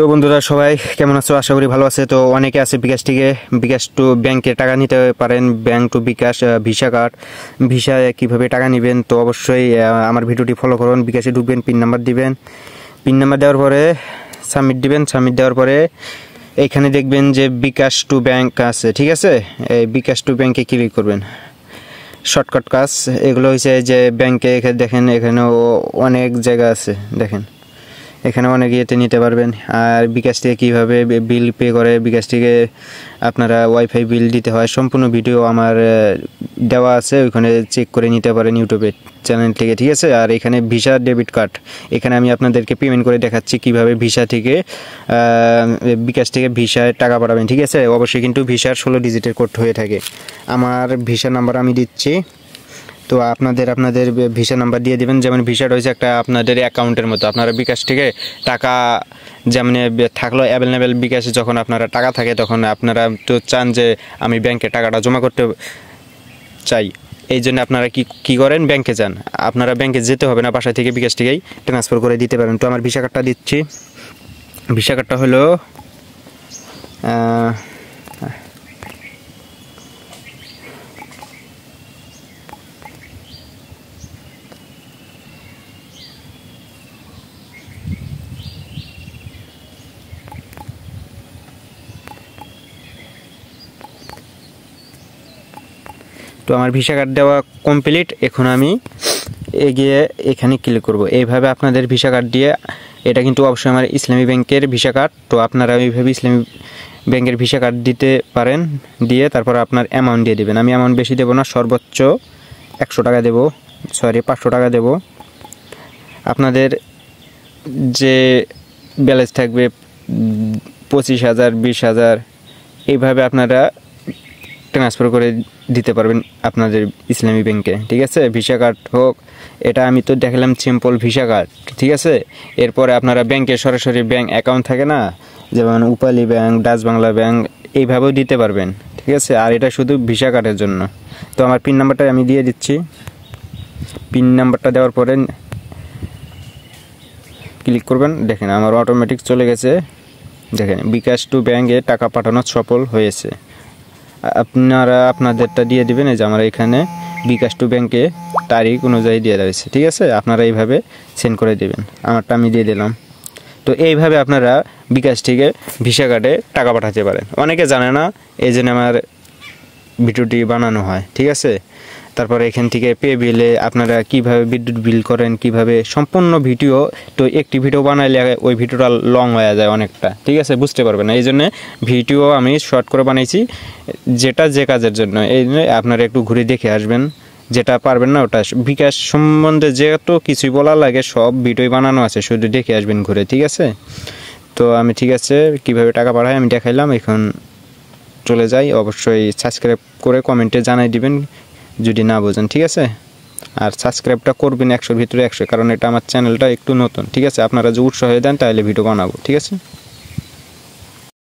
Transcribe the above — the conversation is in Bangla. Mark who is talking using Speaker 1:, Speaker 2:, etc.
Speaker 1: তো বন্ধুরা সবাই কেমন আছো? আশা করি ভালো আছে। তো অনেকে আছে বিকাশ থেকে বিকাশ টু ব্যাংকে টাকা নিতে পারেন, bank to bKash Visa card, ভিসায় কীভাবে টাকা নেবেন। তো অবশ্যই আমার ভিডিওটি ফলো করুন। বিকাশে ঢুকবেন, পিন নাম্বার দিবেন, পিন নাম্বার দেওয়ার পরে সাবমিট দিবেন। সাবমিট দেওয়ার পরে এইখানে দেখবেন যে বিকাশ টু ব্যাংক আছে, ঠিক আছে? এই বিকাশ টু ব্যাংকে ক্লিক করবেন। শর্টকাট কাজ এগুলো হয়েছে যে ব্যাংকে দেখেন এখানেও অনেক জায়গা আছে, দেখেন এখানে অনেক ইয়েতে নিতে পারবেন। আর বিকাশ থেকে কীভাবে বিল পে করে, বিকাশ থেকে আপনারা ওয়াইফাই বিল দিতে হয়, সম্পূর্ণ ভিডিও আমার দেওয়া আছে, ওইখানে চেক করে নিতে পারেন ইউটিউবের চ্যানেল থেকে, ঠিক আছে? আর এখানে ভিসা ডেবিট কার্ড, এখানে আমি আপনাদেরকে পেমেন্ট করে দেখাচ্ছি কীভাবে ভিসা থেকে বিকাশ থেকে ভিসায় টাকা পাঠাবেন, ঠিক আছে? অবশ্যই কিন্তু ভিসার 16 ডিজিটের কোড হয়ে থাকে। আমার ভিসা নাম্বার আমি দিচ্ছি। তো আপনাদের ভিসা নাম্বার দিয়ে দেবেন। যেমন ভিসা রয়েছে একটা আপনাদের অ্যাকাউন্টের মতো, আপনারা বিকাশ থেকে টাকা যেমন থাকলো অ্যাভেলেবেল, বিকাশে যখন আপনারা টাকা থাকে তখন আপনারা তো চান যে আমি ব্যাংকে টাকাটা জমা করতে চাই, এই জন্য আপনারা কি করেন, ব্যাংকে যান। আপনারা ব্যাংকে যেতে হবে না, বাসা থেকে বিকাশ থেকেই ট্রান্সফার করে দিতে পারেন। তো আমার ভিসা কার্ডটা দিচ্ছি। ভিসা কার্ডটা হলো তো আমার ভিসা কার্ড দেওয়া কমপ্লিট। এখন আমি এগিয়ে এখানে ক্লিক করব। এইভাবে আপনাদের ভিসা কার্ড দিয়ে, এটা কিন্তু অবশ্যই আমার ইসলামী ব্যাংকের ভিসা কার্ড, তো আপনারা এইভাবে ইসলামী ব্যাংকের ভিসা কার্ড দিতে পারেন। দিয়ে তারপর আপনার অ্যামাউন্ট দিয়ে দেবেন। আমি অ্যামাউন্ট বেশি দেবো না, সর্বোচ্চ 100 টাকা দেবো, 500 টাকা দেব। আপনাদের যে ব্যালেন্স থাকবে 25,000, 20,000, এইভাবে আপনারা ট্রান্সফার করে দিতে পারবেন আপনাদের ইসলামী ব্যাংকে, ঠিক আছে? ভিসা কার্ড হোক, এটা আমি তো দেখালাম সিম্পল ভিসা কার্ড, ঠিক আছে? এরপরে আপনারা ব্যাংকে সরাসরি ব্যাংক অ্যাকাউন্ট থাকে না, যেমন উপালি ব্যাংক, ডাচ বাংলা ব্যাংক, এইভাবেও দিতে পারবেন, ঠিক আছে? আর এটা শুধু ভিসা কার্ডের জন্য। তো আমার পিন নাম্বারটা আমি দিয়ে দিচ্ছি। পিন নাম্বারটা দেওয়ার পরে ক্লিক করবেন। দেখেন আমার অটোমেটিক চলে গেছে, দেখেন বিকাশ টু ব্যাংকে টাকা পাঠানো সফল হয়েছে। আপনারা আপনাদেরটা দিয়ে দিবেন। এই যে আমার এখানে বিকাশ টু ব্যাংকে তারিখ অনুযায়ী দিয়ে রয়েছে, ঠিক আছে? আপনারা এইভাবে সেন্ড করে দেবেন। আমারটা আমি দিয়ে দিলাম। তো এইভাবে আপনারা বিকাশ থেকে ভিসা কার্ডে টাকা পাঠাতে পারেন। অনেকে জানে না, এই জন্য আমার ভিডিওটি বানানো হয়, ঠিক আছে? তারপরে এখান থেকে পে বিলে আপনারা কিভাবে বিদ্যুৎ বিল করেন, কিভাবে সম্পূর্ণ ভিডিও, তো একটি ভিডিও বানাইলে ওই ভিডিওটা লং হয়ে যায় অনেকটা, ঠিক আছে? বুঝতে পারবেন না, এই জন্য ভিডিও আমি শর্ট করে বানাইছি, যেটা যে কাজের জন্য। এই জন্য আপনারা একটু ঘুরে দেখে আসবেন, যেটা পারবেন না ওটা বিকাশ সম্বন্ধে যেহেতু কিছুই বলার লাগে সব ভিডিও বানানো আছে, শুধু দেখে আসবেন ঘুরে, ঠিক আছে? তো আমি ঠিক আছে কিভাবে টাকা পাঠাই আমি দেখাইলাম। এখন চলে যাই। অবশ্যই সাবস্ক্রাইব করে কমেন্টে জানাই দিবেন যদি না বোঝেন, ঠিক আছে? আর সাবস্ক্রাইবটা করবেন 100-র ভিতরে 100, কারণ এটা আমার চ্যানেলটা একটু নতুন, ঠিক আছে? আপনারা যদি উৎসাহ দেন তাহলে ভিডিও বানাবো, ঠিক আছে?